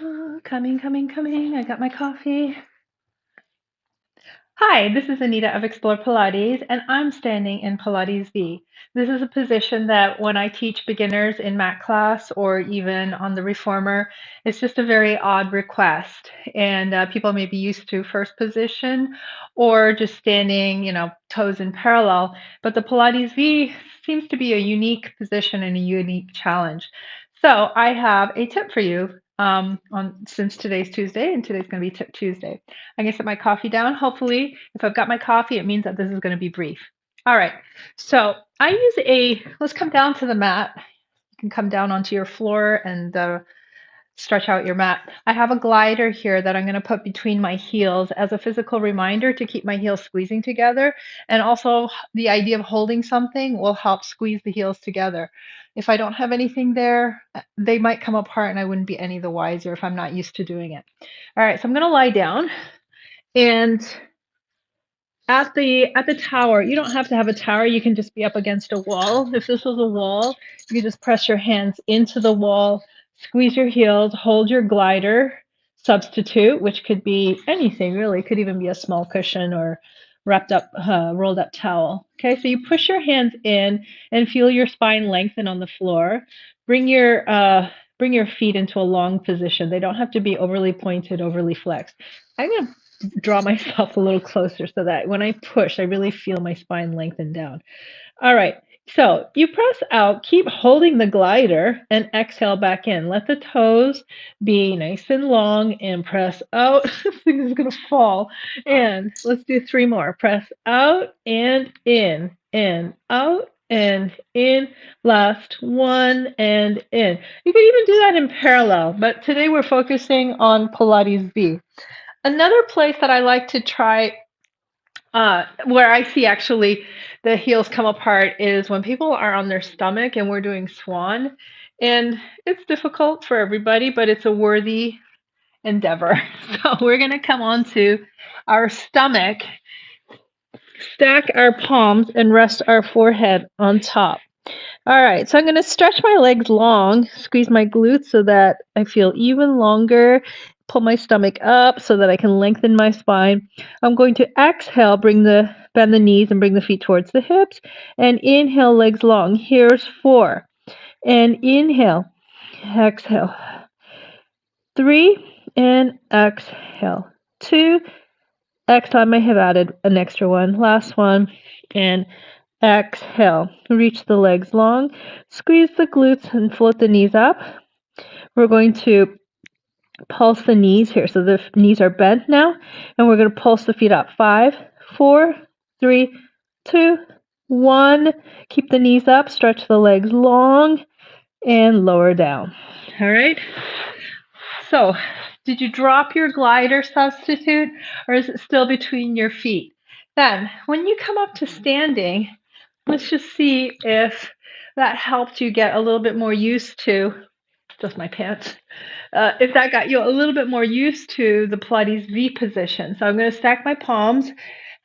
Oh, coming, coming, coming. I got my coffee. Hi, this is Anita of Explore Pilates, and I'm standing in Pilates V. This is a position that when I teach beginners in mat class or even on the reformer, it's just a very odd request. And people may be used to first position or just standing, toes in parallel. But the Pilates V seems to be a unique position and a unique challenge. So I have a tip for you on since today's Tuesday, and today's going to be Tip Tuesday. I'm going to set my coffee down. Hopefully, if I've got my coffee, it means that this is going to be brief. All right. So I use let's come down to the mat. You can come down onto your floor and stretch out your mat. I have a glider here that I'm going to put between my heels as a physical reminder to keep my heels squeezing together. And also, the idea of holding something will help squeeze the heels together. If I don't have anything there, they might come apart and I wouldn't be any the wiser if I'm not used to doing it. All right, so I'm going to lie down. And at the tower, you don't have to have a tower. You can just be up against a wall. If this was a wall, you could just press your hands into the wall, squeeze your heels, hold your glider substitute, which could be anything really. It could even be a small cushion or wrapped up, rolled up towel. Okay, so you push your hands in and feel your spine lengthen on the floor. Bring your feet into a long position. They don't have to be overly pointed, overly flexed. I'm gonna draw myself a little closer so that when I push, I really feel my spine lengthen down. All right. So you press out, keep holding the glider, and exhale back in. Let the toes be nice and long and press out. This thing is going to fall. And let's do three more. Press out and in, out and in. Last one and in. You can even do that in parallel, but today we're focusing on Pilates V. Another place that I like to try, where I see actually the heels come apart, is when people are on their stomach and we're doing swan. And it's difficult for everybody, but it's a worthy endeavor. So we're going to come onto our stomach, stack our palms, and rest our forehead on top. All right, so I'm going to stretch my legs long, squeeze my glutes so that I feel even longer, pull my stomach up so that I can lengthen my spine. I'm going to exhale, bend the knees and bring the feet towards the hips, and inhale, legs long. Here's 4. And inhale, exhale. 3, and exhale. 2, exhale. I may have added an extra one. Last one, and exhale. Reach the legs long. Squeeze the glutes and float the knees up. We're going to pulse the knees here. So the knees are bent now. And we're going to pulse the feet up. 5, 4, 3, 2, 1. Keep the knees up. Stretch the legs long and lower down. All right. So did you drop your glider substitute, or is it still between your feet? Then when you come up to standing, let's just see if that helped you get a little bit more used to, just my pants, if that got you a little bit more used to the Pilates V position. So I'm going to stack my palms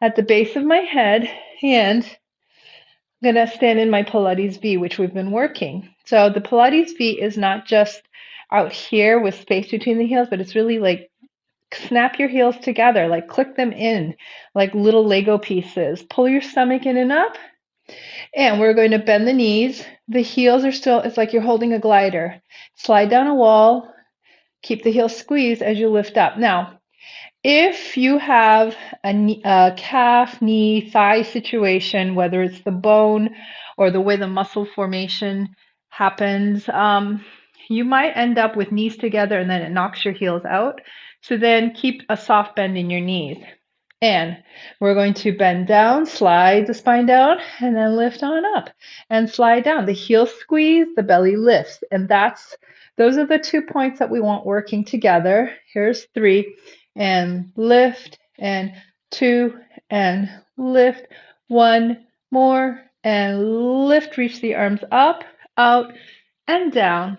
at the base of my head, and I'm going to stand in my Pilates V, which we've been working. So the Pilates V is not just out here with space between the heels, but it's really like snap your heels together, like click them in like little Lego pieces. Pull your stomach in and up. And we're going to bend the knees. The heels are still, it's like you're holding a glider. Slide down a wall. Keep the heels squeezed as you lift up. Now, if you have a calf, knee, thigh situation, whether it's the bone or the way the muscle formation happens, you might end up with knees together and then it knocks your heels out. So then keep a soft bend in your knees. And we're going to bend down, slide the spine down, and then lift on up and slide down. The heels squeeze, the belly lifts. And those are the 2 points that we want working together. Here's 3, and lift, and 2, and lift. 1 more, and lift. Reach the arms up, out, and down.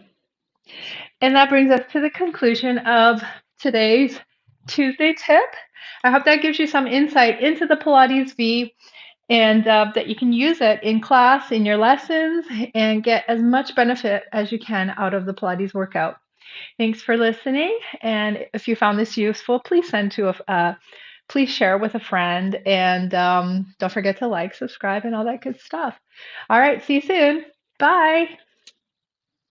And that brings us to the conclusion of today's Tuesday tip. I hope that gives you some insight into the Pilates V, and that you can use it in class, in your lessons, and get as much benefit as you can out of the Pilates workout. Thanks for listening. And if you found this useful, please share with a friend. And don't forget to like, subscribe, and all that good stuff. All right. See you soon. Bye.